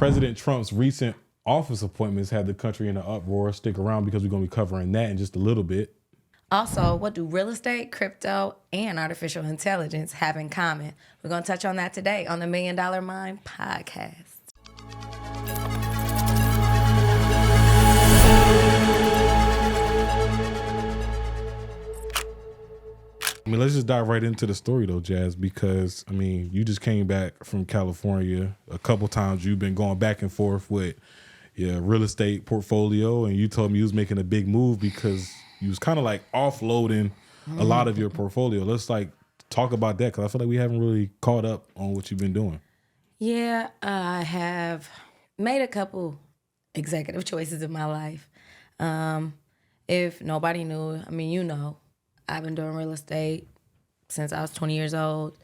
President Trump's recent office appointments had the country in an uproar. Stick around because we're going to be covering that in just a little bit. Also, what do real estate, crypto, and artificial intelligence have in common? We're going to touch on that today on the $1 Million Mind podcast. I mean, let's just dive right into the story though, Jazz, because I mean, you just came back from California a couple times. You've been going back and forth with your real estate portfolio, and you told me you was making a big move because you was kind of like offloading a lot of your portfolio. Let's like talk about that because I feel like we haven't really caught up on what you've been doing. Yeah, I have made a couple executive choices in my life. If nobody knew, I mean, you know, I've been doing real estate since I was 20 years old.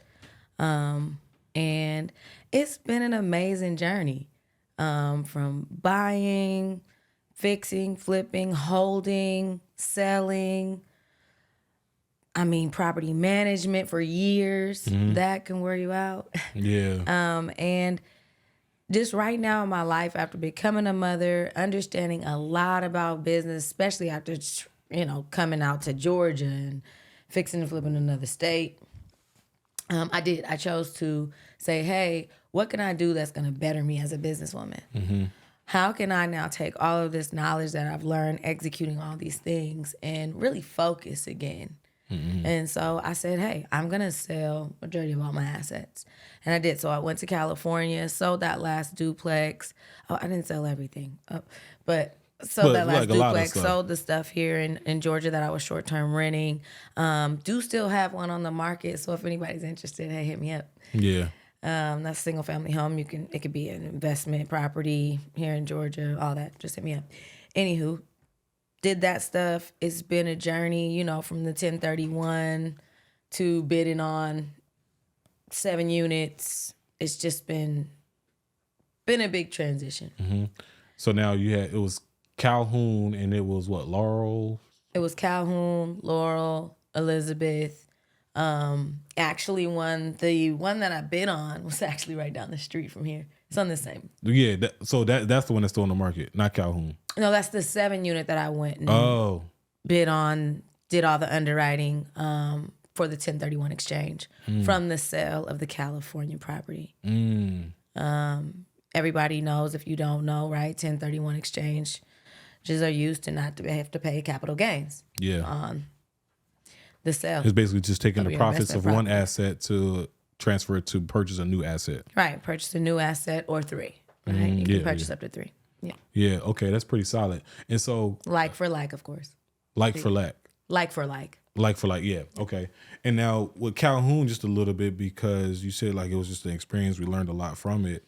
And it's been an amazing journey. From buying, fixing, flipping, holding, selling. I mean, property management for years. That can wear you out. Yeah. And just right now in my life, after becoming a mother, understanding a lot about business, especially after, you know, coming out to Georgia and fixing and flipping another state. I chose to say, hey, what can I do that's going to better me as a businesswoman? How can I now take all of this knowledge that I've learned executing all these things and really focus again? And so I said, hey, I'm going to sell majority of all my assets. And I did. So I went to California, sold that last duplex. Oh, I didn't sell everything, but sold that last duplex, sold the stuff here in Georgia that I was short-term renting. Do still have one on the market. So if anybody's interested, hey, hit me up. Yeah. That's a single family home. It could be an investment property here in Georgia, all that. Just hit me up. Anywho, did that stuff. It's been a journey, you know, from the 1031 to bidding on 7 units. It's just been a big transition. So now it was Calhoun and it was what, Laurel? It was Calhoun, Laurel, Elizabeth. Actually, the one that I bid on was actually right down the street from here. It's on the same. Yeah, that's the one that's still on the market, not Calhoun. No, that's the 7 unit that I went and bid on, did all the underwriting for the 1031 exchange from the sale of the California property. Everybody knows, if you don't know, right? 1031 exchange are used to not to have to pay capital gains. Yeah. On the sale. It's basically just taking the profits of one asset to transfer it to purchase a new asset. Right. Purchase a new asset or 3. Right. You can purchase up to 3. Yeah. Yeah. Okay. That's pretty solid. And so. Like for like, of course. Like for like. Like for like. Like for like. Yeah. Okay. And now with Calhoun, just a little bit, because you said like it was just an experience. We learned a lot from it.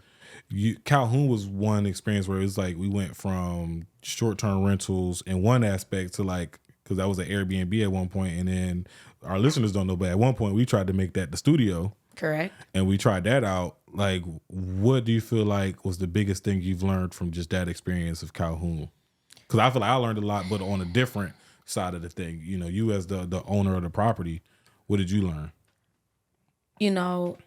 Calhoun was one experience where it was like we went from short-term rentals in one aspect to like, because that was an Airbnb at one point, and then our listeners don't know, but at one point we tried to make that the studio. Correct. And we tried that out. Like, what do you feel like was the biggest thing you've learned from just that experience of Calhoun? Because I feel like I learned a lot, but on a different side of the thing. You know, you as the owner of the property, what did you learn? You know,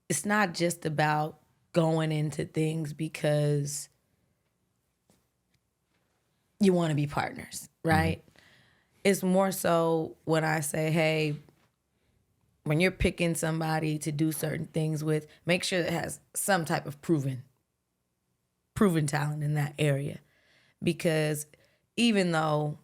it's not just about going into things because you want to be partners, right? It's more so when I say, hey, when you're picking somebody to do certain things with, make sure it has some type of proven talent in that area. Because even though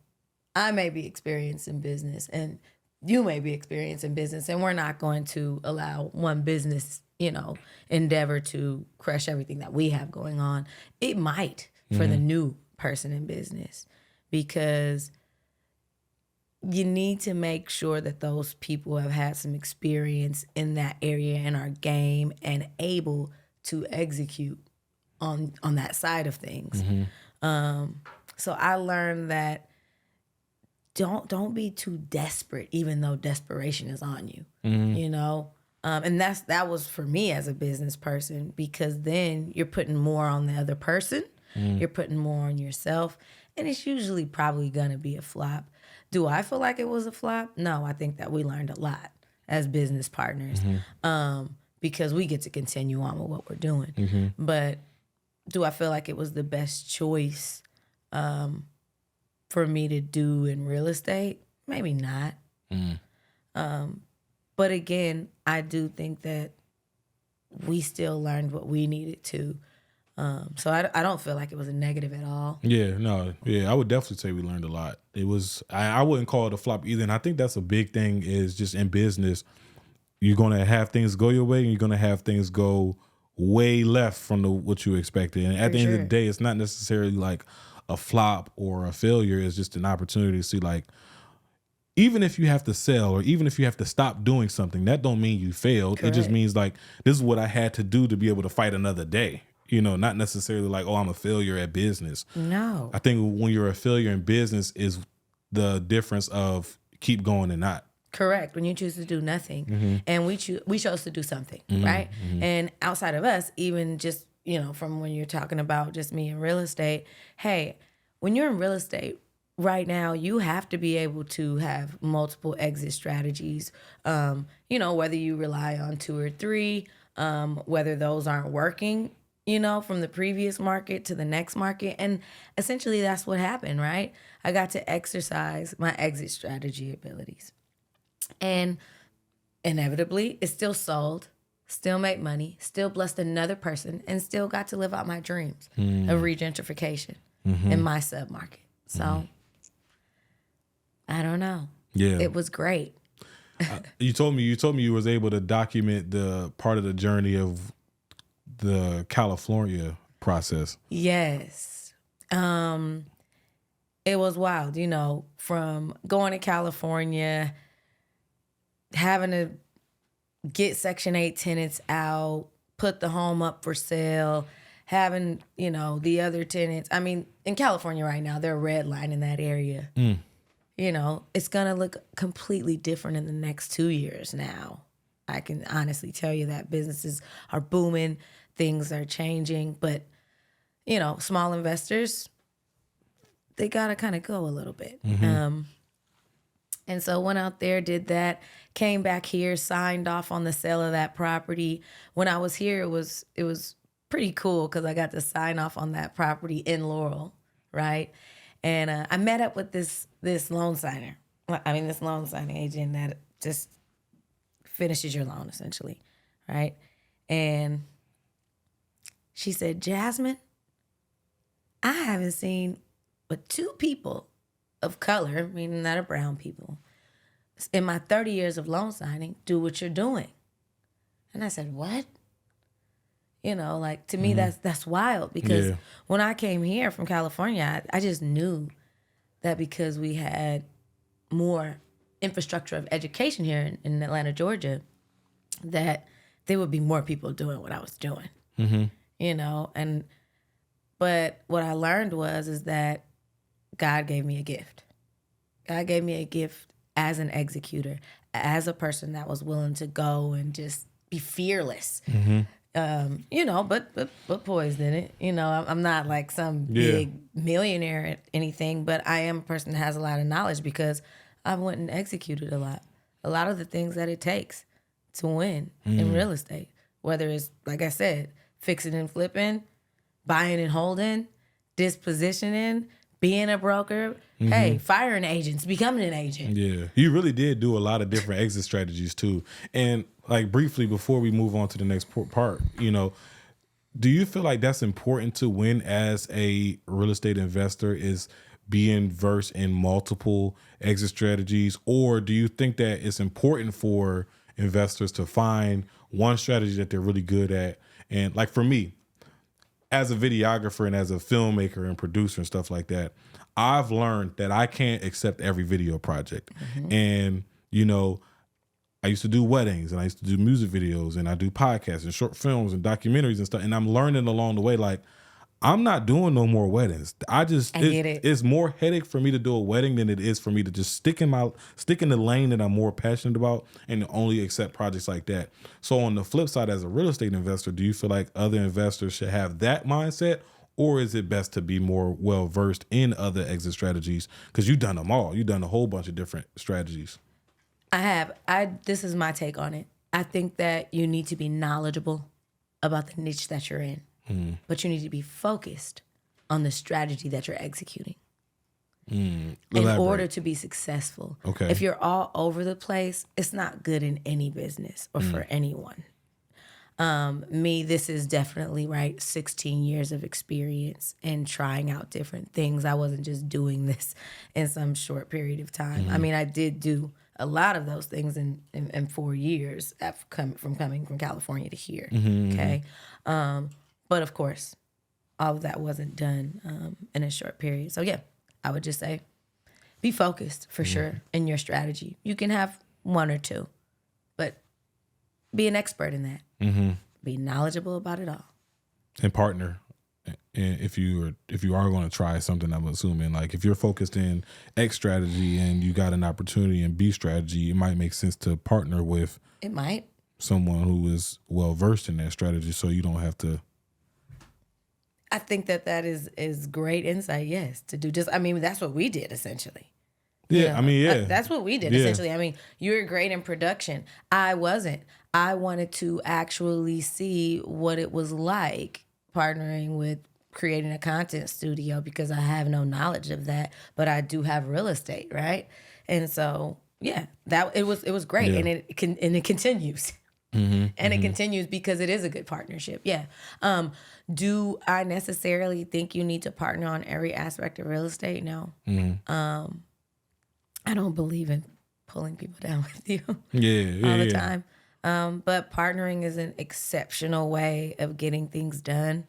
I may be experienced in business and you may be experienced in business, and we're not going to allow one business, you know, endeavor to crush everything that we have going on. It might for the new person in business, because you need to make sure that those people have had some experience in that area and are game and able to execute on that side of things. So I learned that don't be too desperate, even though desperation is on you, you know? And that was for me as a business person, because then you're putting more on the other person, you're putting more on yourself, and it's usually probably gonna be a flop. Do I feel like it was a flop? No, I think that we learned a lot as business partners, because we get to continue on with what we're doing. But do I feel like it was the best choice for me to do in real estate? Maybe not. But again, I do think that we still learned what we needed to. So I don't feel like it was a negative at all. Yeah, no, yeah, I would definitely say we learned a lot. It was, I wouldn't call it a flop either. And I think that's a big thing is just in business, you're going to have things go your way and you're going to have things go way left from what you expected. And at the end of the day, it's not necessarily like a flop or a failure. It's just an opportunity to see, like, even if you have to sell or even if you have to stop doing something, that don't mean you failed. Correct. It just means like, this is what I had to do to be able to fight another day. You know, not necessarily like, oh, I'm a failure at business. No. I think when you're a failure in business is the difference of keep going and not. Correct. When you choose to do nothing, and we chose to do something, right? And outside of us, even just, you know, from when you're talking about just me in real estate, hey, when you're in real estate right now, you have to be able to have multiple exit strategies. You know, whether you rely on 2 or 3, whether those aren't working, you know, from the previous market to the next market. And essentially that's what happened, right? I got to exercise my exit strategy abilities. And inevitably, it still sold, still made money, still blessed another person, and still got to live out my dreams of regentrification in my submarket. So, I don't know. Yeah. It was great. You told me you was able to document the part of the journey of the California process. Yes. It was wild, you know, from going to California, having to get Section 8 tenants out, put the home up for sale, having, you know, the other tenants. I mean, in California right now, they're redlining that area. You know, it's going to look completely different in the next 2 years now. I can honestly tell you that businesses are booming, things are changing, but, you know, small investors, they got to kind of go a little bit. And so went out there, did that, came back here, signed off on the sale of that property. When I was here, it was pretty cool because I got to sign off on that property in Laurel, right? And I met up with this loan signer. This loan signing agent that just finishes your loan essentially, right? And she said, Jasmine, I haven't seen but 2 people of color, meaning that are brown people, in my 30 years of loan signing, do what you're doing. And I said, what? You know, like, to me, that's wild because when I came here from California, I just knew that because we had more infrastructure of education here in Atlanta, Georgia, that there would be more people doing what I was doing, you know? But what I learned is that God gave me a gift. God gave me a gift as an executor, as a person that was willing to go and just be fearless. You know, but poised in it. You know, I'm not like some big millionaire or anything, but I am a person that has a lot of knowledge because I went and executed a lot of the things that it takes to win in real estate. Whether it's, like I said, fixing and flipping, buying and holding, dispositioning, being a broker, hey, firing agents, becoming an agent. Yeah, you really did do a lot of different exit strategies too. And like briefly before we move on to the next part, you know, do you feel like that's important to win as a real estate investor is being versed in multiple exit strategies? Or do you think that it's important for investors to find one strategy that they're really good at? And like for me, as a videographer and as a filmmaker and producer and stuff like that, I've learned that I can't accept every video project. And, you know, I used to do weddings and I used to do music videos and I do podcasts and short films and documentaries and stuff. And I'm learning along the way, like, I'm not doing no more weddings. I get it. It's more headache for me to do a wedding than it is for me to just stick in the lane that I'm more passionate about and only accept projects like that. So on the flip side, as a real estate investor, do you feel like other investors should have that mindset, or is it best to be more well versed in other exit strategies? Because you've done them all. You've done a whole bunch of different strategies. I have. This is my take on it. I think that you need to be knowledgeable about the niche that you're in. but you need to be focused on the strategy that you're executing in Elaborate. order to be successful. Okay. If you're all over the place, it's not good in any business or for anyone. This is definitely, right, 16 years of experience and trying out different things. I wasn't just doing this in some short period of time. I mean, I did do a lot of those things in 4 years from coming from California to here. Okay. But of course, all of that wasn't done in a short period. So yeah, I would just say be focused for sure in your strategy. You can have one or two, but be an expert in that. Be knowledgeable about it all. And partner. And if you are going to try something, I'm assuming, like, if you're focused in X strategy and you got an opportunity in B strategy, it might make sense to partner with It might. someone who is well versed in that strategy, so you don't have to. I think that is great insight. Yes, to do just. I mean, that's what we did essentially. Yeah, I mean, yeah. That's what we did essentially. I mean, you're great in production. I wasn't. I wanted to actually see what it was like partnering with creating a content studio because I have no knowledge of that, but I do have real estate, right? And so, yeah, that it was great, and it continues. And it continues because it is a good partnership. Yeah. Do I necessarily think you need to partner on every aspect of real estate? No. I don't believe in pulling people down with you all the time. But partnering is an exceptional way of getting things done.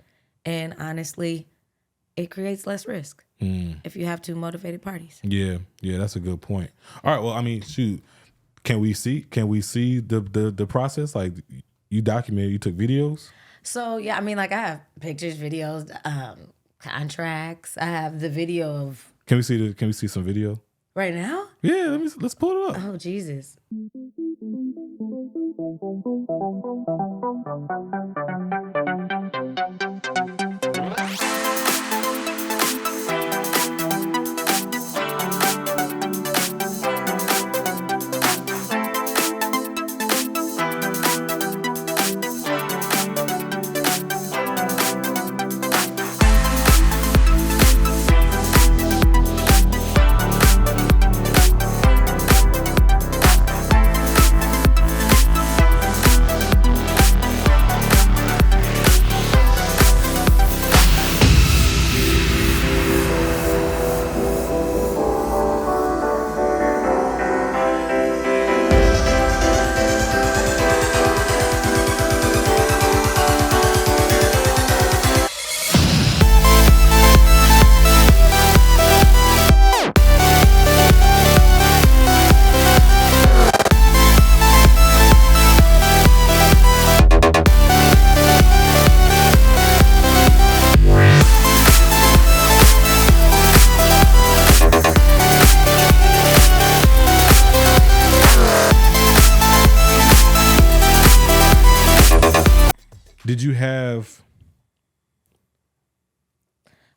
And honestly, it creates less risk if you have two motivated parties. Yeah, that's a good point. All right, well, I mean, shoot, can we see the process? Like, you documented, you took videos? So yeah, I mean, like, I have pictures, videos, contracts. I have the video of. Can we see some video? Right now? Yeah, let's pull it up. Oh, Jesus. Did you have?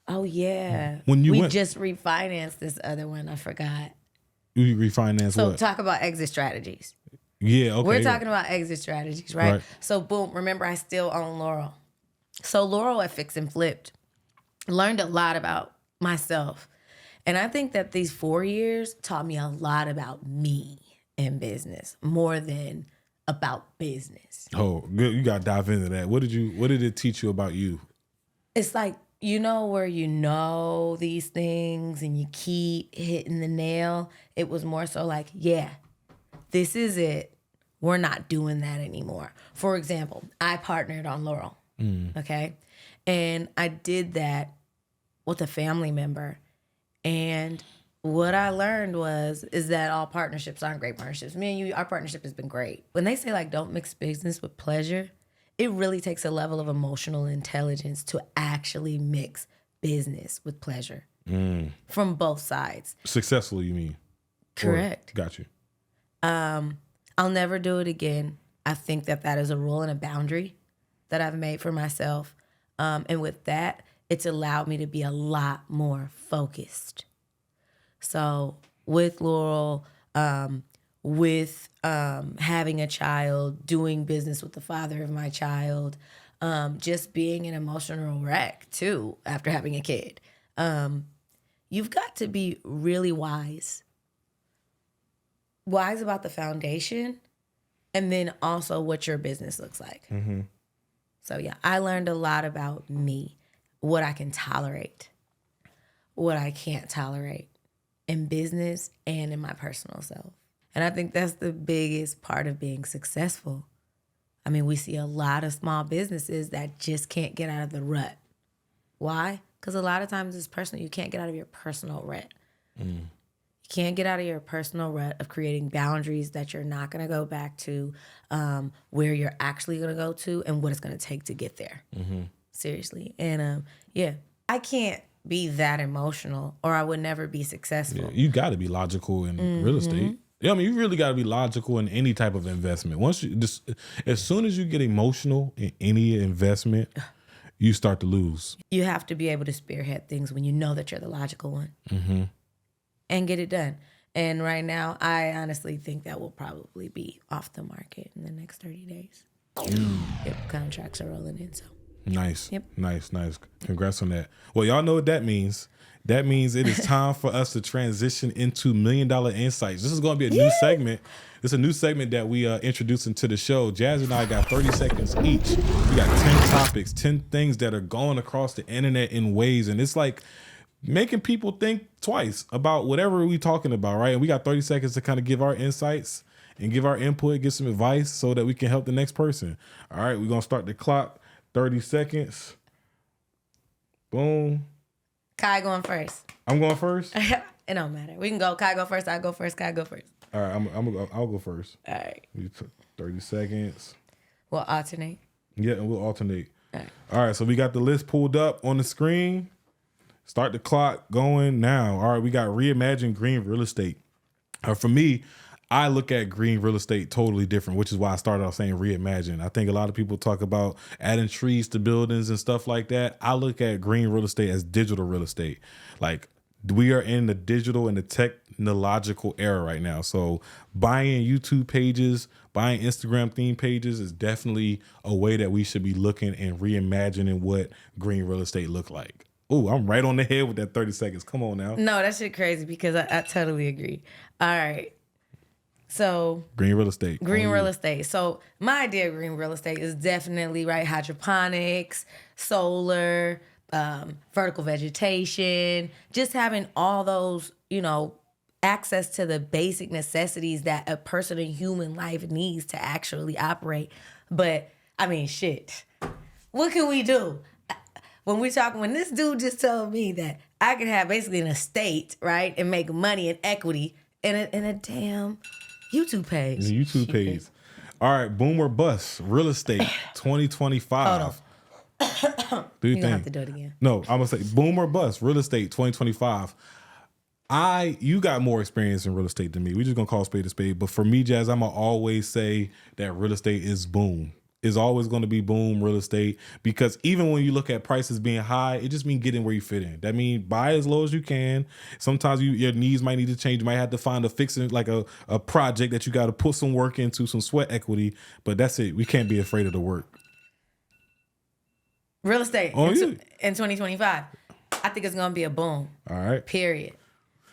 Oh yeah. When you we went, just refinanced this other one. I forgot. you refinance So what? talk about exit strategies. Yeah, okay. We're talking about exit strategies, right? So boom, remember I still own Laurel. So Laurel at Fix and Flipped learned a lot about myself. And I think that these 4 years taught me a lot about me in business more than about business. Oh, good. You got to dive into that. What did it teach you about you? It's like, you know, where you know these things and you keep hitting the nail. It was more so like, yeah, this is it. We're not doing that anymore. For example, I partnered on Laurel, okay? And I did that with a family member. And what I learned is that all partnerships aren't great partnerships. Me and you, our partnership has been great. When they say, like, don't mix business with pleasure, it really takes a level of emotional intelligence to actually mix business with pleasure from both sides. Successfully, you mean? Correct. Or, got you. I'll never do it again. I think that is a rule and a boundary that I've made for myself. And with that, it's allowed me to be a lot more focused. So with Laurel, with having a child, doing business with the father of my child, just being an emotional wreck too after having a kid. You've got to be really wise about the foundation, and then also what your business looks like. Mm-hmm. So yeah, I learned a lot about me, what I can tolerate, what I can't tolerate in business and in my personal self. And I think that's the biggest part of being successful. I mean, we see a lot of small businesses that just can't get out of the rut. Why? Because a lot of times it's personal. You can't get out of your personal rut. You can't get out of your personal rut of creating boundaries that you're not going to go back to, where you're actually going to go to, and what it's going to take to get there. Seriously. And yeah, I can't be that emotional or I would never be successful. Yeah, you got to be logical in real estate. Yeah, I mean, you really got to be logical in any type of investment. As soon as you get emotional in any investment, you start to lose. You have to be able to spearhead things when you know that you're the logical one and get it done. And right now, I honestly think that will probably be off the market in the next 30 days. Yep, contracts are rolling in, so. Nice. Yep. Nice. Congrats on that. Well, y'all know what that means. That means it is time for us to transition into $1 Million Insights. This is going to be a new segment. It's a new segment that we introduced into the show. Jazz and I got 30 seconds each. We got 10 topics, 10 things that are going across the internet in ways. And it's like making people think twice about whatever we talking about, right? And we got 30 seconds to kind of give our insights and give our input, give some advice so that we can help the next person. All right, we're going to start the clock. 30 seconds. Boom. Kai going first. I'm going first? It don't matter. We can go. Kai go first. I go first. Kai go first. All right, I'll go first. All right. 30 seconds. We'll alternate. Yeah, and we'll alternate. All right, so we got the list pulled up on the screen. Start the clock going now. All right, we got Reimagine Green Real Estate. For me, I look at green real estate totally different, which is why I started off saying reimagine. I think a lot of people talk about adding trees to buildings and stuff like that. I look at green real estate as digital real estate. Like, we are in the digital and the technological era right now. So buying YouTube pages, buying Instagram theme pages is definitely a way that we should be looking and reimagining what green real estate look like. Oh, I'm right on the head with that 30 seconds. Come on now. No, that shit crazy because I totally agree. All right. So green real estate. Green real estate. So my idea of green real estate is definitely right. Hydroponics, solar, vertical vegetation, just having all those, access to the basic necessities that a person in human life needs to actually operate. But I mean, shit, what can we do? When this dude just told me that I could have basically an estate, right, and make money and equity in a damn YouTube page. The YouTube page. All right, boom or bust. Real estate 2025. Hold on. Do you You're gonna have to do it again. No, I'm gonna say boom or bust. Real estate 2025. You got more experience in real estate than me. We just gonna call spade a spade. But for me, Jazz, I'm gonna always say that real estate is boom. Is always going to be boom real estate, because even when you look at prices being high, it just means getting where you fit in. That means buy as low as you can. Sometimes your needs might need to change. You might have to find a fixing, like a project that you got to put some work into, some sweat equity. But that's it. We can't be afraid of the work. Real estate in 2025. I think it's going to be a boom. All right. Period.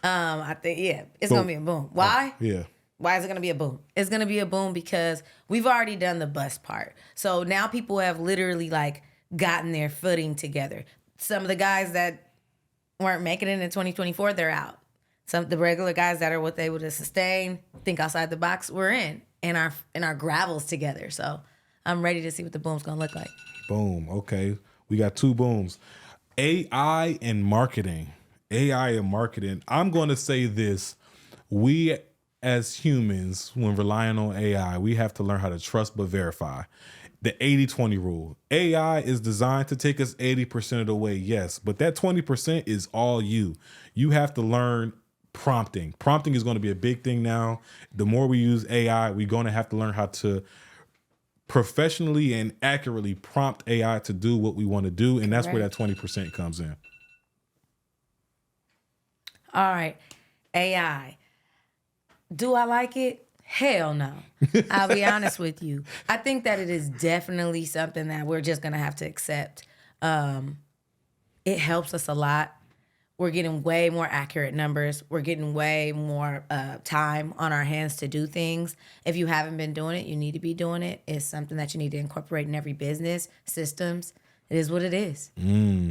I think, it's going to be a boom. Why? Yeah. Why is it going to be a boom? It's going to be a boom because we've already done the bust part. So now people have literally gotten their footing together. Some of the guys that weren't making it in 2024, they're out. Some of the regular guys that are what they would have sustained, think outside the box, we're in. And our gravel's together. So I'm ready to see what the boom's going to look like. Boom. Okay. We got two booms. AI and marketing. AI and marketing. I'm going to say this. We as humans, when relying on AI, we have to learn how to trust but verify. The 80-20 rule. AI is designed to take us 80% of the way, yes, but that 20% is all you. You have to learn prompting. Prompting is going to be a big thing now. The more we use AI, we're going to have to learn how to professionally and accurately prompt AI to do what we want to do, and that's where that 20% comes in. All right. AI. Do I like it? Hell no. I'll be honest with you. I think that it is definitely something that we're just going to have to accept. It helps us a lot. We're getting way more accurate numbers. We're getting way more time on our hands to do things. If you haven't been doing it, you need to be doing it. It's something that you need to incorporate in every business, systems. It is what it is.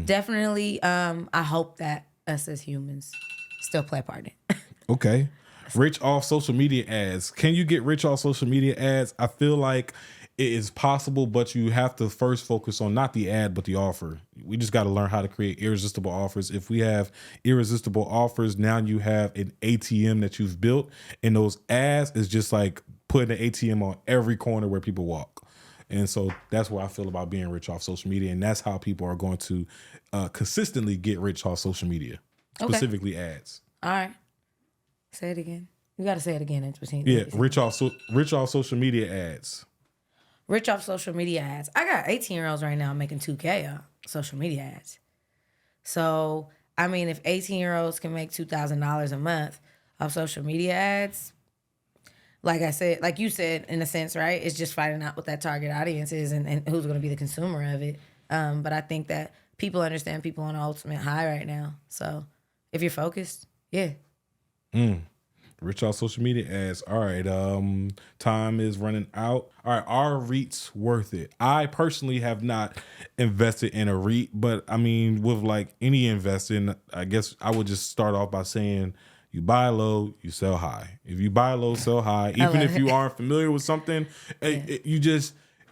Definitely, I hope that us as humans still play a part in it. Okay. Rich off social media ads. Can you get rich off social media ads? I feel like it is possible, but you have to first focus on not the ad, but the offer. We just got to learn how to create irresistible offers. If we have irresistible offers, now you have an ATM that you've built, and those ads is just like putting an ATM on every corner where people walk. And so that's what I feel about being rich off social media. And that's how people are going to consistently get rich off social media, specifically ads. All right. Say it again. You got to say it again in between. Yeah, rich off social media ads. Rich off social media ads. I got 18-year-olds right now making $2K on social media ads. So, I mean, if 18-year-olds can make $2,000 a month off social media ads, like I said, like you said, in a sense, right? It's just finding out what that target audience is and who's going to be the consumer of it. But I think that people understand people on the ultimate high right now. So, if you're focused, yeah. Rich off social media ads. All right. Time is running out. All right. Are REITs worth it? I personally have not invested in a REIT, but I mean, with like any investing, I guess I would just start off by saying you buy low, you sell high. If you buy low, sell high. Even if you aren't familiar with something,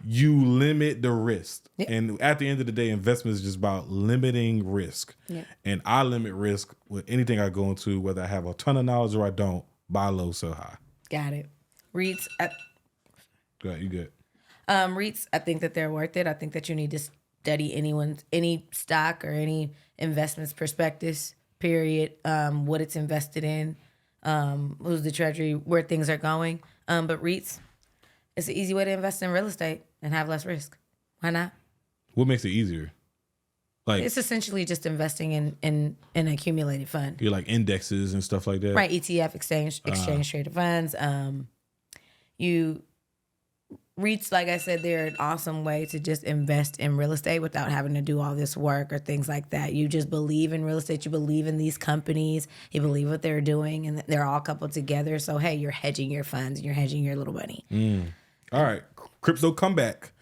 you limit the risk. Yeah. And at the end of the day, investment is just about limiting risk. Yeah. And I limit risk with anything I go into, whether I have a ton of knowledge or I don't. Buy low, sell high. Got it. REITs. Go ahead, you good. REITs, I think that they're worth it. I think that you need to study any stock or any investments prospectus, period, what it's invested in, who's the treasury, where things are going. But REITs, it's an easy way to invest in real estate and have less risk. Why not? What makes it easier? Like, it's essentially just investing in an accumulated fund. You're like indexes and stuff like that, right? ETF, exchange traded funds. REITs, like I said, they're an awesome way to just invest in real estate without having to do all this work or things like that. You just believe in real estate. You believe in these companies. You believe what they're doing, and they're all coupled together. So hey, you're hedging your funds and you're hedging your little money. All right, crypto comeback.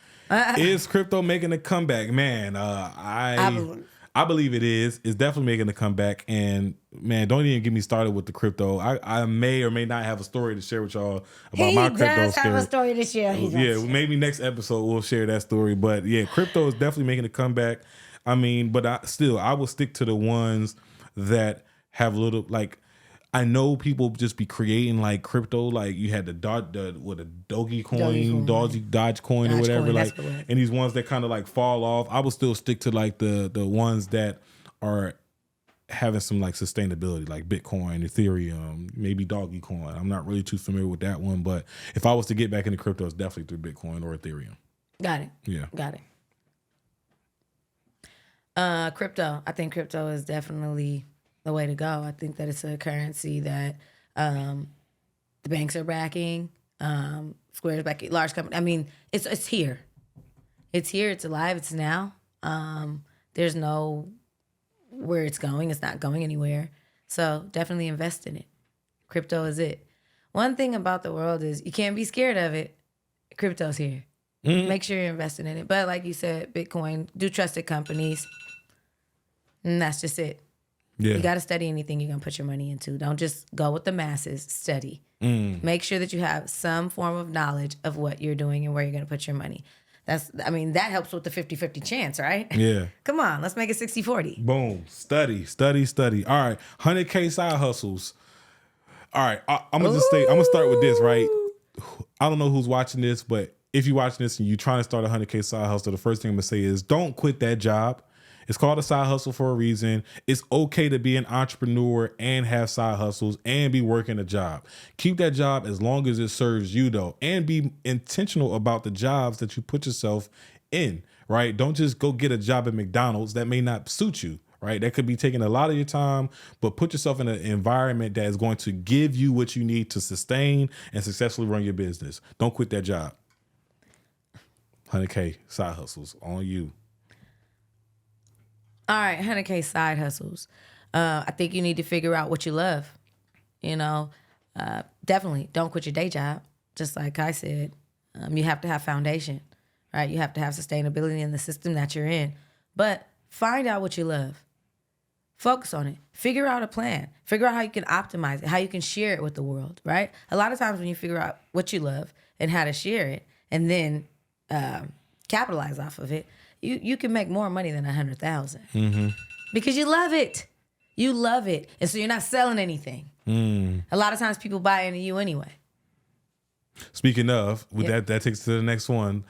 Is crypto making a comeback? Man, I believe it is. It's definitely making a comeback. And man, don't even get me started with the crypto. I may or may not have a story to share with y'all about my crypto story. He does have a story to share. Yeah, maybe next episode we'll share that story. But yeah, crypto is definitely making a comeback. I mean, but I will stick to the ones that have a little like. I know people just be creating like crypto, like you had the Dogecoin or whatever, like, and these ones that kind of like fall off. I will still stick to like the ones that are having some like sustainability, like Bitcoin, Ethereum, maybe Dogecoin. I'm not really too familiar with that one, but if I was to get back into crypto, it's definitely through Bitcoin or Ethereum. Got it. Yeah. Got it. Crypto. I think crypto is definitely the way to go. I think that it's a currency that the banks are backing, Square's backing, large company. I mean, it's here. It's here. It's alive. It's now. There's no where it's going. It's not going anywhere. So definitely invest in it. Crypto is it. One thing about the world is you can't be scared of it. Crypto's here. Make sure you're investing in it. But like you said, Bitcoin, do trusted companies. And that's just it. Yeah. You got to study anything you're going to put your money into. Don't just go with the masses. Study. Make sure that you have some form of knowledge of what you're doing and where you're going to put your money. That helps with the 50-50 chance, right? Yeah. Come on, let's make it 60-40. Boom. Study. All right. 100K side hustles. All right. I'm going to start with this, right? I don't know who's watching this, but if you're watching this and you're trying to start a 100K side hustle, the first thing I'm going to say is don't quit that job. It's called a side hustle for a reason. It's okay to be an entrepreneur and have side hustles and be working a job. Keep that job as long as it serves you, though, and be intentional about the jobs that you put yourself in, right? Don't just go get a job at McDonald's that may not suit you, right? That could be taking a lot of your time, but put yourself in an environment that is going to give you what you need to sustain and successfully run your business. Don't quit that job. 100K side hustles on you. All right, 100K side hustles. I think you need to figure out what you love. Definitely don't quit your day job. Just like I said, you have to have foundation, right? You have to have sustainability in the system that you're in. But find out what you love. Focus on it. Figure out a plan. Figure out how you can optimize it, how you can share it with the world, right? A lot of times when you figure out what you love and how to share it and then capitalize off of it, you can make more money than $100,000 because you love it. You love it. And so you're not selling anything. A lot of times people buy into you anyway. Speaking of, with that takes us to the next one.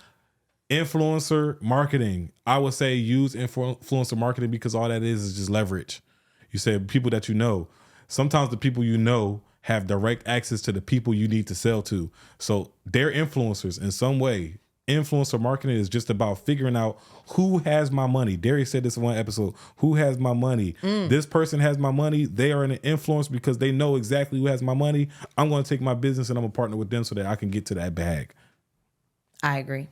Influencer marketing. I would say use influencer marketing because all that is just leverage. You said people that you know. Sometimes the people you know have direct access to the people you need to sell to. So they're influencers in some way. Influencer marketing is just about figuring out who has my money. Darius said this in one episode. Who has my money? This person has my money. They are an influence because they know exactly who has my money. I'm going to take my business and I'm going to partner with them so that I can get to that bag. I agree.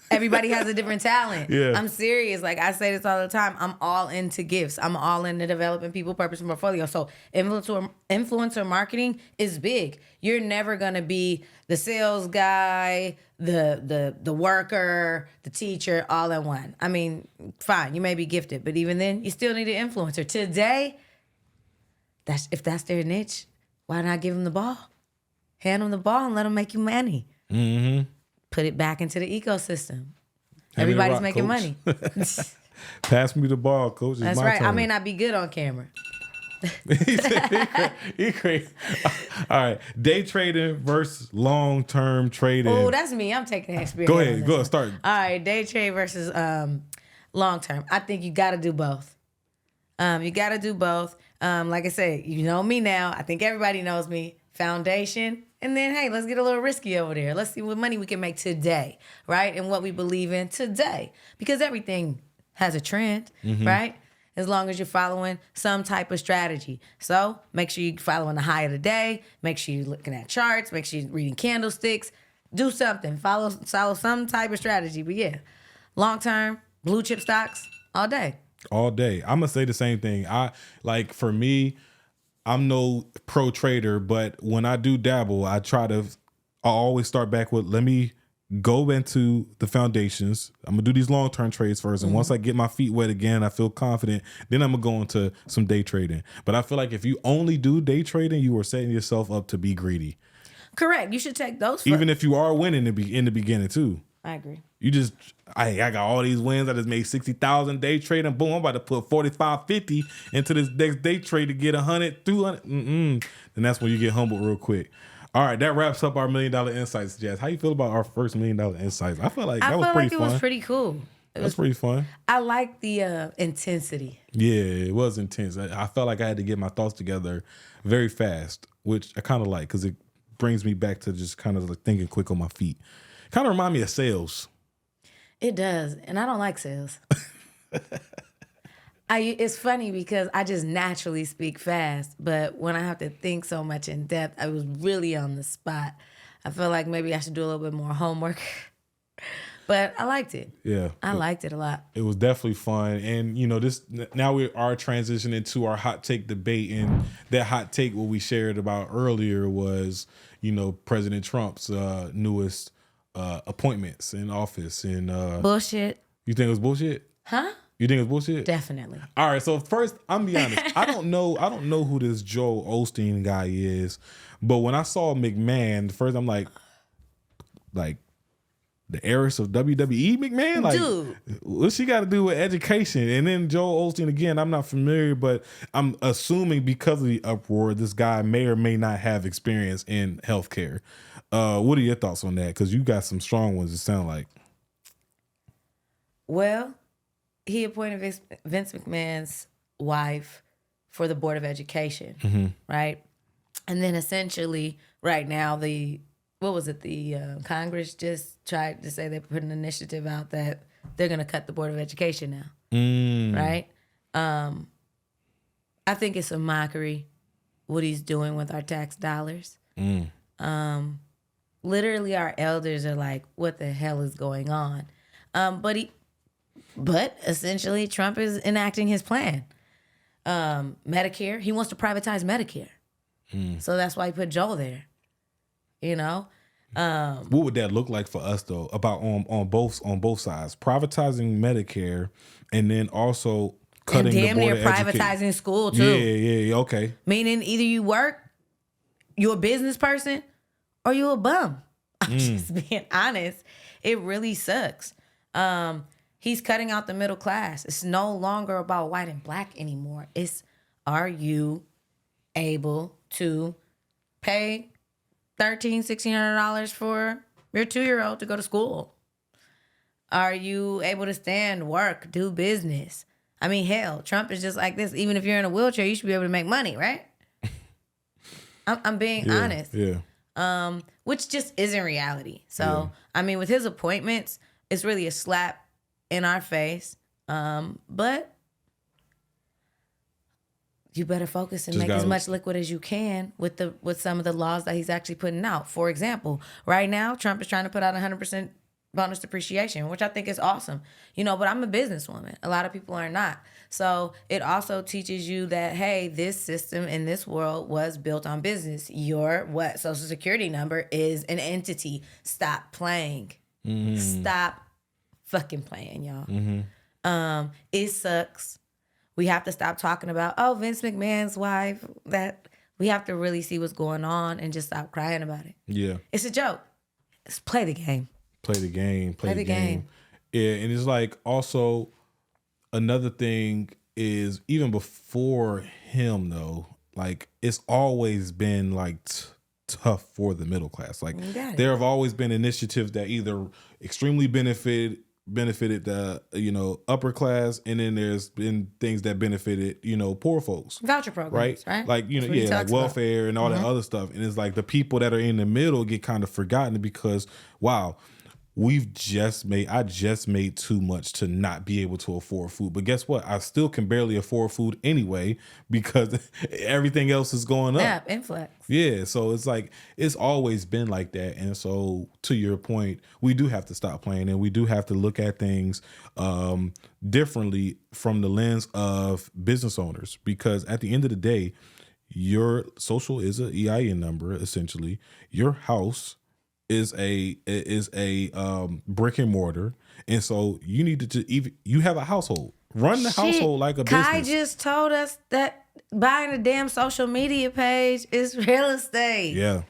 Everybody has a different talent. Yeah. I'm serious. Like I say this all the time. I'm all into gifts. I'm all into developing people, purpose, and portfolio. So influencer marketing is big. You're never gonna be the sales guy, the worker, the teacher, all in one. I mean, fine, you may be gifted, but even then, you still need an influencer. Today, if that's their niche, why not give them the ball? Hand them the ball and let them make you money. Put it back into the ecosystem. Everybody's making money. Pass me the ball, coach. That's right. I may not be good on camera. He crazy. All right. Day trading versus long-term trading. Oh, that's me. I'm taking the experience. Go ahead. Start. All right. Day trade versus long-term. I think you got to do both. Like I said, you know me now. I think everybody knows me. Foundation. And then, hey, let's get a little risky over there. Let's see what money we can make today, right? And what we believe in today. Because everything has a trend, right? As long as you're following some type of strategy. So make sure you're following the high of the day. Make sure you're looking at charts. Make sure you're reading candlesticks. Do something. Follow some type of strategy. But yeah, long-term, blue chip stocks, all day. All day. I'm going to say the same thing. For me, I'm no pro trader, but when I do dabble, I always start back with, let me go into the foundations. I'm going to do these long-term trades first. And once I get my feet wet again, I feel confident, then I'm going to go into some day trading. But I feel like if you only do day trading, you are setting yourself up to be greedy. Correct. You should take those first. Even if you are winning in the beginning too. I agree. You just, I got all these wins. I just made 60,000 day trading. Boom, I'm about to put 45, 50 into this next day trade to get 100, 200. Then that's when you get humbled real quick. All right, that wraps up our $1 Million Insights, Jazz. How you feel about our first $1 Million Insights? I feel like that was pretty fun. It was pretty cool. It was pretty fun. I like the intensity. Yeah, it was intense. I felt like I had to get my thoughts together very fast, which I kind of like because it brings me back to just kind of like thinking quick on my feet. Kind of remind me of sales. It does, and I don't like sales. It's funny because I just naturally speak fast, but when I have to think so much in depth, I was really on the spot. I feel like maybe I should do a little bit more homework, but I liked it. Yeah, I liked it a lot. It was definitely fun, and now we are transitioning to our hot take debate, and that hot take what we shared about earlier was President Trump's newest appointments in office and bullshit. You think it was bullshit? Huh? You think it was bullshit? Definitely. All right. So first, I'm gonna be honest. I don't know who this Joel Osteen guy is, but when I saw McMahon, first I'm like the heiress of WWE McMahon. Like, dude, what's she got to do with education? And then Joel Osteen again. I'm not familiar, but I'm assuming because of the uproar, this guy may or may not have experience in healthcare. What are your thoughts on that? Because you got some strong ones. It sound like. Well, he appointed Vince McMahon's wife for the Board of Education, right? And then essentially, right now, the Congress just tried to say they put an initiative out that they're going to cut the Board of Education now, right? I think it's a mockery what he's doing with our tax dollars. Literally, our elders are like, "What the hell is going on?" But essentially, Trump is enacting his plan. Medicare, he wants to privatize Medicare, so that's why he put Joel there. You know, What would that look like for us though? About on both sides, privatizing Medicare, and then also cutting and damn the near board of education. privatizing school too. Yeah, okay. Meaning either you work, you're a business person, or you a bum. I'm just being honest. It really sucks. He's cutting out the middle class. It's no longer about white and black anymore. It's, are you able to pay $1,300, $1,600 for your 2-year-old to go to school? Are you able to stand, work, do business? I mean, hell, Trump is just like this. Even if you're in a wheelchair, you should be able to make money, right? I'm being honest. Yeah. Which just isn't reality. So, I mean, with his appointments, it's really a slap in our face. But you better focus and make as much liquid as you can with some of the laws that he's actually putting out. For example, right now, Trump is trying to put out 100% bonus depreciation, which I think is awesome. You know, but I'm a businesswoman. A lot of people are not. So it also teaches you that, hey, this system in this world was built on business. Your Social Security number is an entity. Stop playing. Stop fucking playing, y'all. It sucks. We have to stop talking about, oh, Vince McMahon's wife. That we have to really see what's going on and just stop crying about it. Yeah. It's a joke. Let's play the game. Play the game. Play the game. Yeah, and it's like also another thing is even before him though, like it's always been like tough for the middle class. Like there have always been initiatives that either extremely benefited the upper class, and then there's been things that benefited poor folks. Voucher programs, right? Like like welfare and all that other stuff. And it's like the people that are in the middle get kind of forgotten because wow, I just made too much to not be able to afford food. But guess what? I still can barely afford food anyway because everything else is going up. Yeah, influx. Yeah, so it's like it's always been like that. And so to your point, we do have to stop playing and we do have to look at things differently from the lens of business owners, because at the end of the day, your social is a EIN number essentially. Your house is a brick and mortar, and so you need you have a household. Run the household like a business. Kai just told us that buying a damn social media page is real estate. Yeah.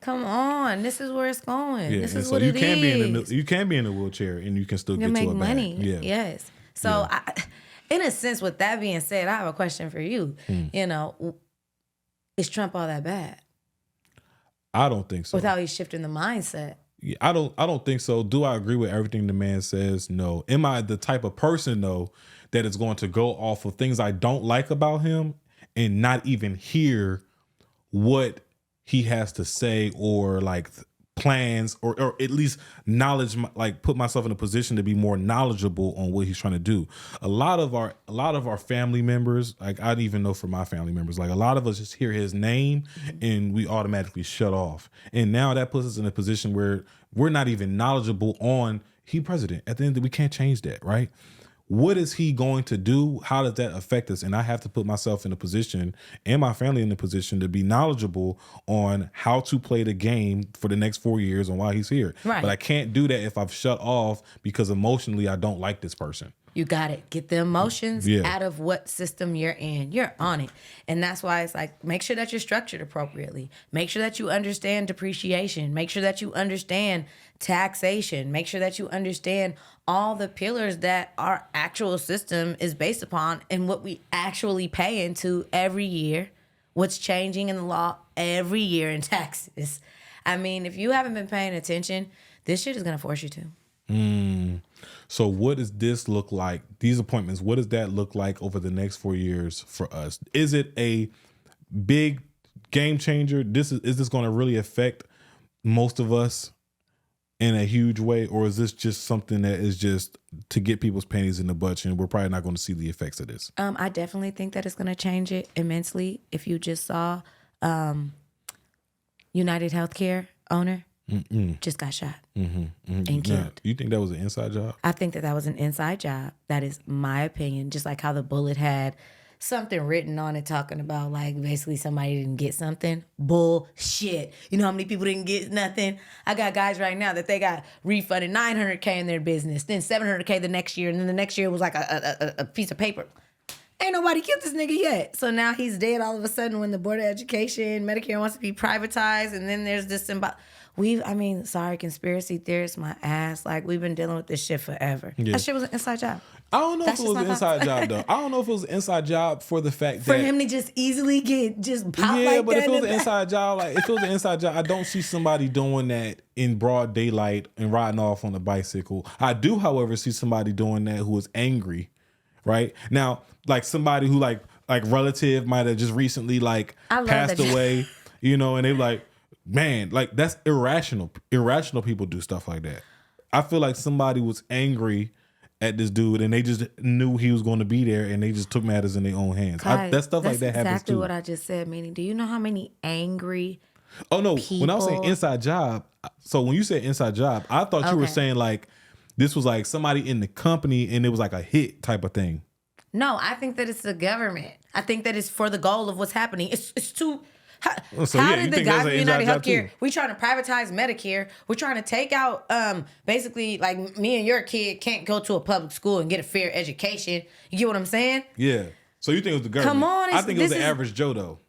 Come on, this is where it's going. Yeah. This and is so what you it can is. you can be in a wheelchair and you can still get make to a money. bag. Yeah. Yes. So in a sense, with that being said, I have a question for you. Is Trump all that bad? I don't think so. Without he's shifting the mindset. Yeah, I don't think so. Do I agree with everything the man says? No. Am I the type of person though that is going to go off of things I don't like about him and not even hear what he has to say or like plans or at least knowledge, like put myself in a position to be more knowledgeable on what he's trying to do. A lot of our family members, like I even know for my family members, like a lot of us just hear his name and we automatically shut off. And now that puts us in a position where we're not even knowledgeable on he president. At the end of the day, we can't change that, right? What is he going to do? How does that affect us? And I have to put myself in a position and my family in a position to be knowledgeable on how to play the game for the next 4 years and why he's here. Right. But I can't do that if I've shut off because emotionally I don't like this person. You got it. Get the emotions out of what system you're in. You're on it. And that's why it's like, make sure that you're structured appropriately. Make sure that you understand depreciation. Make sure that you understand taxation. Make sure that you understand all the pillars that our actual system is based upon and what we actually pay into every year, what's changing in the law every year in taxes. I mean, if you haven't been paying attention, this shit is going to force you to. So what does this look like? These appointments, what does that look like over the next 4 years for us? Is it a big game changer? Is this going to really affect most of us in a huge way, or is this just something that is just to get people's panties in the bunch, and we're probably not going to see the effects of this? I definitely think that it's going to change it immensely. If you just saw United Healthcare owner just got shot and killed. Now, you think that was an inside job? I think that was an inside job. That is my opinion. Just like how the bullet had something written on it talking about like basically somebody didn't get something. Bullshit. You know how many people didn't get nothing? I got guys right now that they got refunded $900K in their business, then $700K the next year, and then the next year was like a piece of paper. Ain't nobody killed this nigga yet. So now he's dead all of a sudden when the Board of Education, Medicare wants to be privatized, and then there's this sorry, conspiracy theorists, my ass. Like, we've been dealing with this shit forever. Yeah. That shit was an inside job. I don't know if it was an inside job, though. I don't know if it was an inside job for the fact that... For him to just easily get just pop like that. Yeah, but if it was an inside job, I don't see somebody doing that in broad daylight and riding off on a bicycle. I do, however, see somebody doing that who is angry, right? Now, like somebody who like relative might have just recently like passed away, you know, and they like, man, like that's irrational. Irrational people do stuff like that. I feel like somebody was angry at this dude and they just knew he was going to be there and they just took matters in their own hands. That stuff like that happens too. That's exactly what I just said, meaning, do you know how many angry people? When I was saying inside job, so when you said inside job, I thought you were saying like this was like somebody in the company and it was like a hit type of thing. No, I think that it's the government. I think that it's for the goal of what's happening. It's too... How did the guy from United Healthcare? We trying to privatize Medicare. We're trying to take out basically like me and your kid can't go to a public school and get a fair education. You get what I'm saying? Yeah. So you think it was the government? Come on, I think it was the average Joe though.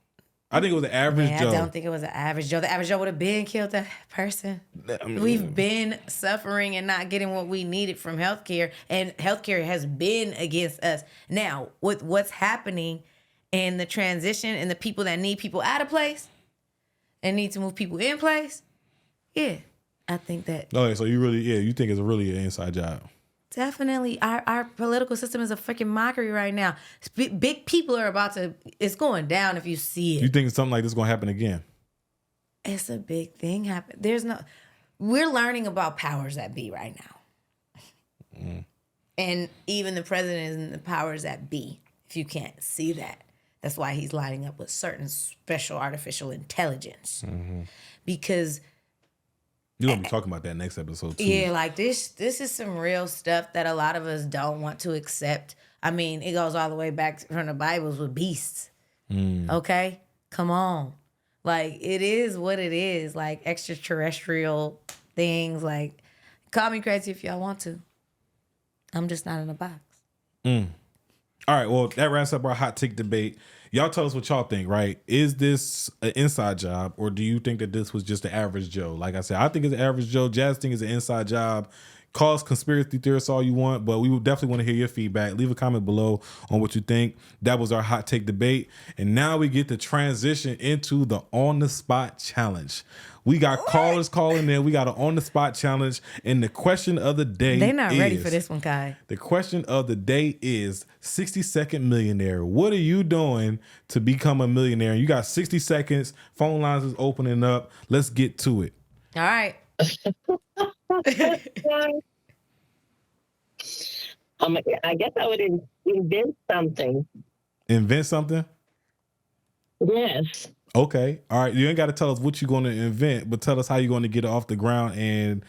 I think it was the average Joe. I don't think it was the average Joe. The average Joe would have been killed that person. We've been suffering and not getting what we needed from healthcare, and healthcare has been against us. Now, with what's happening and the transition and the people that need people out of place and need to move people in place, yeah, I think that. Okay, so you think it's really an inside job? Definitely. Our political system is a freaking mockery right now. Big people are it's going down if you see it. You think something like this is going to happen again? It's a big thing happen. We're learning about powers that be right now. And even the president is in the powers that be, if you can't see that. That's why he's lining up with certain special artificial intelligence. Because... You're going to be talking about that next episode, too. Yeah, like this is some real stuff that a lot of us don't want to accept. I mean, it goes all the way back from the Bibles with beasts. Okay? Come on. Like, it is what it is. Like, extraterrestrial things. Like, call me crazy if y'all want to. I'm just not in a box. All right, well, that wraps up our hot take debate. Y'all tell us what y'all think, right? Is this an inside job, or do you think that this was just the average Joe? Like I said, I think it's an average Joe. Jazz think it's an inside job. Call us conspiracy theorists all you want, but we would definitely want to hear your feedback. Leave a comment below on what you think. That was our hot take debate. And now we get to transition into the on-the-spot challenge. We got callers calling in. We got an on-the-spot challenge. And the question of the day They're not ready for this one, Kai. The question of the day is 60-second millionaire. What are you doing to become a millionaire? You got 60 seconds. Phone lines is opening up. Let's get to it. All right. I guess I would invent something. Invent something? Yes. Okay. All right. You ain't got to tell us what you're going to invent, but tell us how you're going to get it off the ground and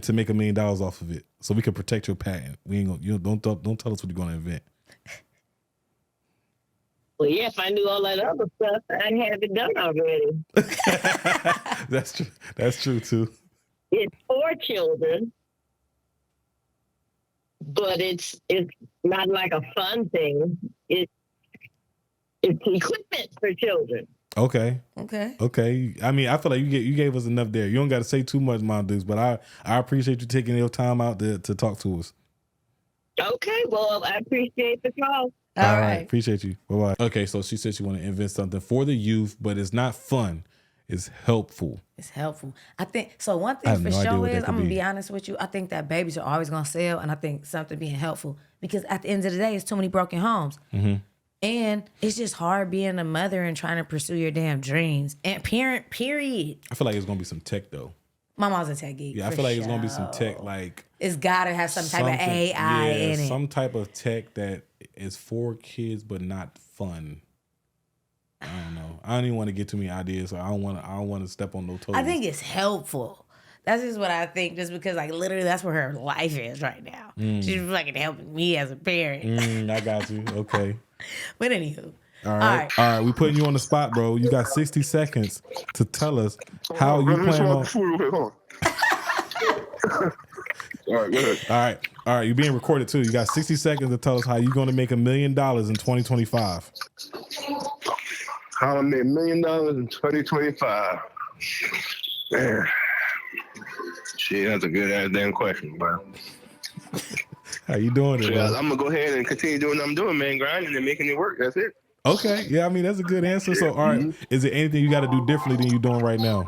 to make $1 million off of it, so we can protect your patent. We ain't gonna. Don't tell us what you're going to invent. Well, yeah. If I knew all that other stuff, I'd have it done already. That's true. That's true too. It's for children, but it's not like a fun thing. It's equipment for children. Okay. I mean, I feel like you gave us enough there. You don't got to say too much, Mom Dukes, but I appreciate you taking your time out to talk to us. Okay. Well, I appreciate the call. All right. Appreciate you. Bye-bye. Okay, so she said she want to invent something for the youth, but it's not fun. It's helpful. It's helpful. I think so. One thing for sure is, I'm gonna be honest with you. I think that babies are always gonna sell, and I think something being helpful, because at the end of the day, it's too many broken homes, and it's just hard being a mother and trying to pursue your damn dreams and parent. Period. I feel like it's gonna be some tech though. My mom's a tech geek. Yeah, I for feel like it's gonna be sure. some tech like It's gotta have some type of AI in it. some type of tech that is for kids but not fun. I don't know. I don't even want to get too many ideas, so I don't want to step on no toes. I think it's helpful. That's just what I think, just because like literally that's where her life is right now. She's fucking helping me as a parent. I got you. Okay. But anywho. All right. We putting you on the spot, bro. You got 60 seconds to tell us how you plan on. All right, go ahead. All right. You're being recorded too. You got 60 seconds to tell us how you're going to make $1 million in 2025. How I made $1 million in 2025. Man. Shit, that's a good ass damn question, bro. How you doing it, Yeah, bro? I'm gonna go ahead and continue doing what I'm doing, man. Grinding and making it work. That's it. Okay. Yeah, I mean, that's a good answer. So, all right. Is there anything you got to do differently than you're doing right now?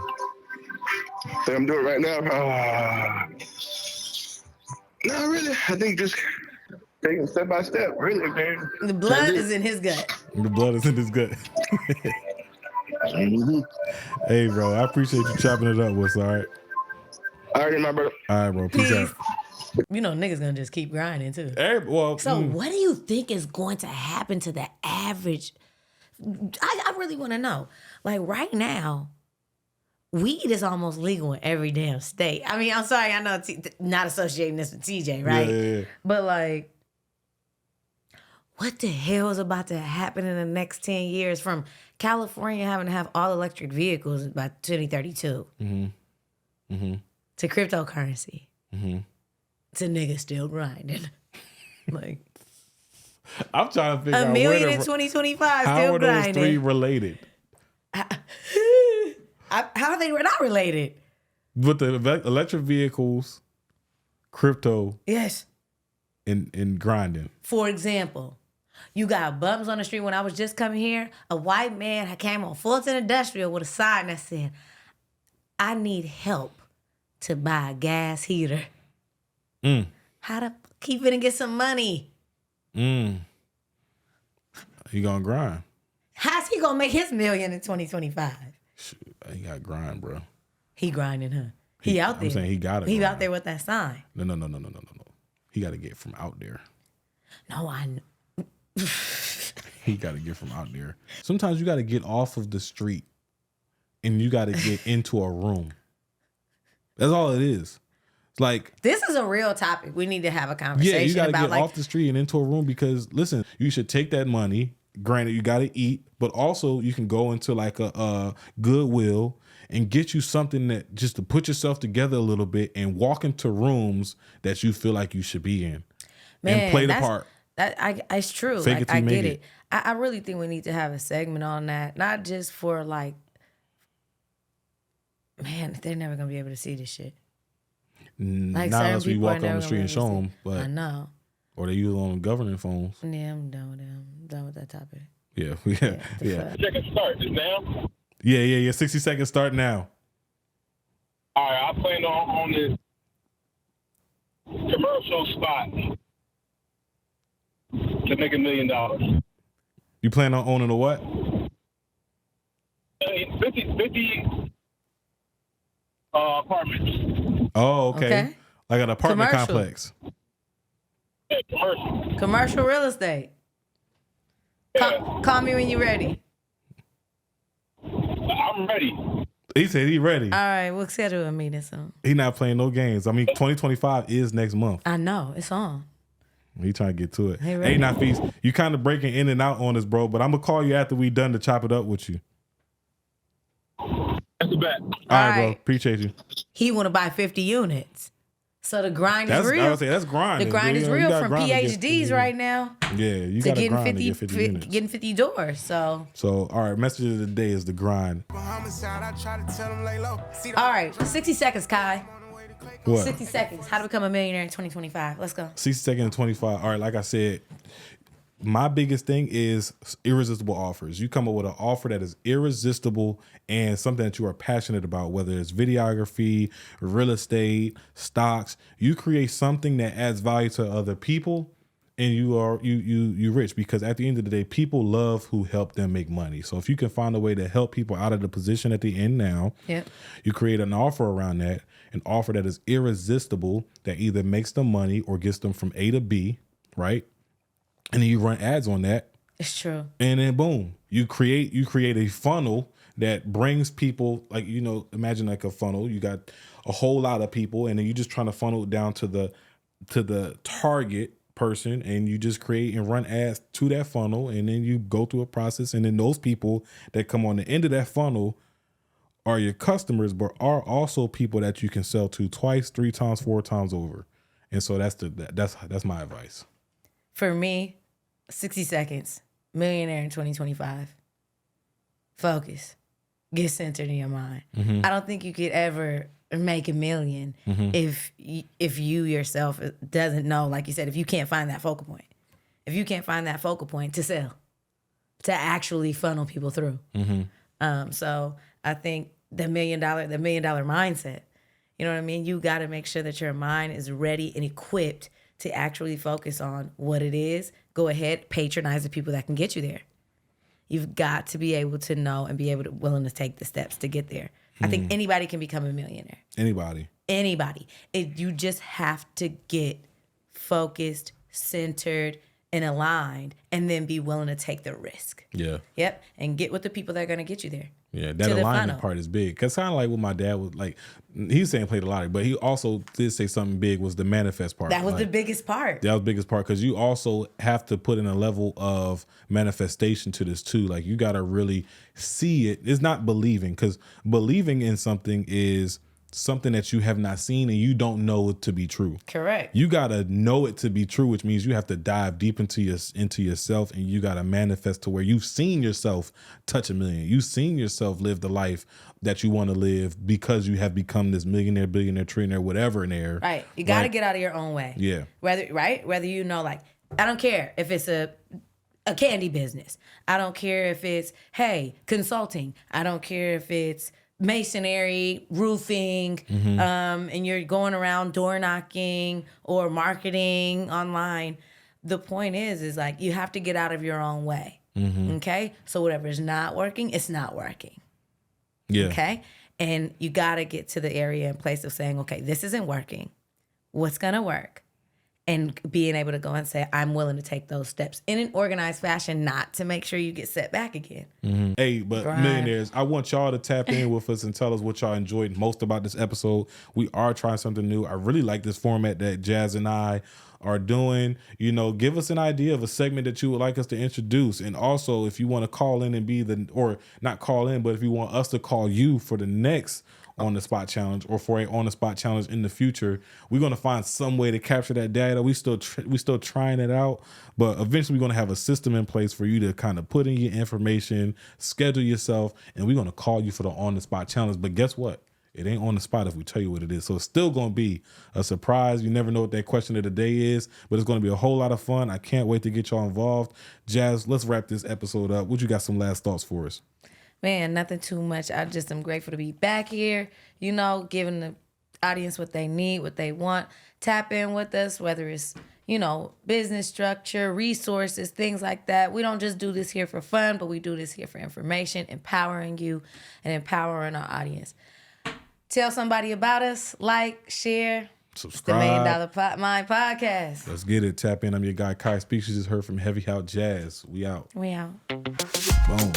What I'm doing right now? Not really. I think just taking step by step, really, man. The blood is in his gut. The blood is in his gut. Mm-hmm. Hey, bro, I appreciate you chopping it up with us, all right? All right, my brother. All right, bro. Peace out. You know, niggas gonna just keep grinding too. So what do you think is going to happen to the average? I really want to know. Like right now, weed is almost legal in every damn state. I mean, I'm sorry, I know not associating this with TJ, right? Yeah. But like, what the hell is about to happen in the next 10 years from California having to have all electric vehicles by 2032 to cryptocurrency to niggas still grinding? Like, I'm trying to figure out $1 million in 2025 how still are those grinding. three related? How are they not related? With the electric vehicles, crypto, Yes. and grinding. For example, you got bums on the street. When I was just coming here, a white man came on Fulton Industrial with a sign that said, "I need help to buy a gas heater." How to keep it and get some money? He gonna grind. How's he gonna make his $1 million in 2025? Shoot, he got grind, bro. He grinding, huh? He out there. I'm saying he got it. He out there with that sign. No. He got to get from out there. No, I know. He got to get from out there. Sometimes you got to get off of the street and you got to get into a room. That's all it is. It's like, This is a real topic. We need to have a conversation yeah, you got to about get off the street and into a room because, listen, you should take that money. Granted, you got to eat, but also you can go into like a Goodwill and get you something that just to put yourself together a little bit and walk into rooms that you feel like you should be in. Man, and play the part. It's true. Fake Like, it till I you make get it. it. I really think we need to have a segment on that. Not just for like, man, they're never gonna be able to see this shit. Like Not certain unless we people are walk never on the street gonna and show be able to them, see. but I know. or they use it on governing phones. Yeah, I'm done with them. I'm done with that topic. Yeah. Second start just now. Yeah. 60 seconds start now. All right, I plan on this commercial spot to make $1 million. You plan on owning a what? 50 apartments. Oh, okay. Like an apartment Commercial. complex. Yeah, commercial. Commercial real estate. Call me when you're ready. I'm ready. He said he ready. All right, we'll schedule a meeting soon. He not playing no games. I mean, 2025 is next month. I know, it's on. He trying to get to it. Hey, ready? Hey, Nafis, you kind of breaking in and out on us, bro, but I'm going to call you after we done to chop it up with you. That's a bet. All right, bro. right. Appreciate you. He want to buy 50 units. So the grind That's is real. I would say that's grinding. The grind You is know, you real gotta from grind to get 50 PhDs right now Yeah, you to got to getting grind 50, to get 50 units. getting 50 doors. So, So, all right, message of the day is the grind. all right, 60 seconds, Kai. What? 60 seconds. How to become a millionaire in 2025. Let's go. 60 seconds and 25. All right, like I said, my biggest thing is irresistible offers. You come up with an offer that is irresistible and something that you are passionate about, whether it's videography, real estate, stocks. You create something that adds value to other people and you rich, because at the end of the day, people love who help them make money. So if you can find a way to help people out of the position at the end now, you create an offer around that, an offer that is irresistible, that either makes them money or gets them from A to B, right? And then you run ads on that. It's true. And then boom, you create a funnel that brings people, like, you know, imagine like a funnel. You got a whole lot of people, and then you're just trying to funnel it down to the target person, and you just create and run ads to that funnel, and then you go through a process, and then those people that come on the end of that funnel are your customers, but are also people that you can sell to twice, 3 times, 4 times over. And so that's my advice. For me, 60 seconds, millionaire in 2025. Focus. Get centered in your mind. Mm-hmm. I don't think you could ever make $1 million if you yourself doesn't know, like you said, if you can't find that focal point. If you can't find that focal point to sell, to actually funnel people through. So I think the $1 million mindset, you know what I mean? You got to make sure that your mind is ready and equipped to actually focus on what it is. Go ahead, patronize the people that can get you there. You've got to be able to know and be willing to take the steps to get there. I think anybody can become a millionaire. Anybody. You just have to get focused, centered, and aligned, and then be willing to take the risk. Yeah. Yep. And get with the people that are going to get you there. Yeah, that alignment part is big. Because kind of like what my dad was like, he's saying play the lottery, but he also did say something big was the manifest part. That was the biggest part. That was the biggest part, because you also have to put in a level of manifestation to this too. Like, you got to really see it. It's not believing, because believing in something is something that you have not seen and you don't know it to be true. Correct. You got to know it to be true, which means you have to dive deep into yourself, and you got to manifest to where you've seen yourself touch $1 million. You've seen yourself live the life that you want to live, because you have become this millionaire, billionaire, trillionaire, whatever in there. Right. You got to get out of your own way. Yeah. Whether you know, like, I don't care if it's a candy business. I don't care if it's, hey, consulting. I don't care if it's masonry, roofing, and you're going around door knocking or marketing online. The point is like, you have to get out of your own way. Okay? So whatever is not working, it's not working. Yeah. Okay? And you got to get to the area and place of saying, okay, this isn't working. What's going to work? And being able to go and say, I'm willing to take those steps in an organized fashion, not to make sure you get set back again. Hey, but millionaires, I want y'all to tap in with us and tell us what y'all enjoyed most about this episode. We are trying something new. I really like this format that Jazz and I are doing. You know, give us an idea of a segment that you would like us to introduce. And also, if you want to call in and be or not call in, but if you want us to call you for the next on the spot challenge, or for a on the spot challenge in the future, we're going to find some way to capture that data. We still trying it out, but eventually we're going to have a system in place for you to kind of put in your information, schedule yourself, and we're going to call you for the on the spot challenge. But guess what? It ain't on the spot if we tell you what it is. So it's still going to be a surprise. You never know what that question of the day is, but it's going to be a whole lot of fun. I can't wait to get y'all involved. Jazz, let's wrap this episode up. What you got some last thoughts for us? Man, nothing too much. I just am grateful to be back here, you know, giving the audience what they need, what they want. Tap in with us, whether it's, you know, business structure, resources, things like that. We don't just do this here for fun, but we do this here for information, empowering you and empowering our audience. Tell somebody about us, like, share. Subscribe. It's the $1 Million Mind Podcast. Let's get it. Tap in. I'm your guy, Kai Speaks. You just heard from Heavy Out Jazz. We out. We out. Boom.